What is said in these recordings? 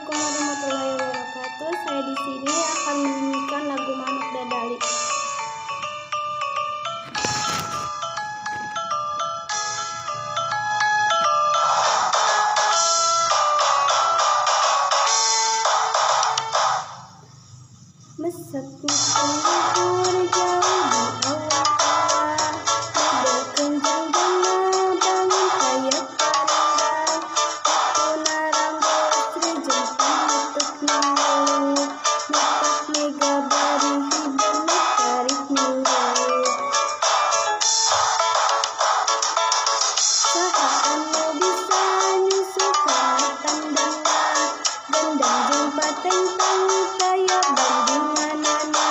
Assalamualaikum warahmatullahi wabarakatuh. Saya di sini akan menyanyikan lagu Manuk Dadali. Mesaknya luhur jauh di awan, lidah kencang dana bangun kayak parang, puna rambut rejeng pamutut nunggu, nyepak mega bari hibur tarik nunggu. Saha anu bisa nyusukan tandana, gendang jeung patentang kaya bandinganana,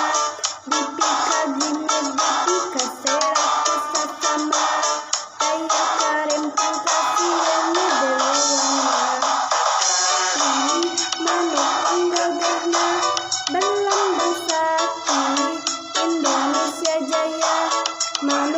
dipika gimir dipika serat sasama, kaya karempang kasihan dewana. Manuk penggagahna berlambang sakti, Indonesia Jaya. Manuk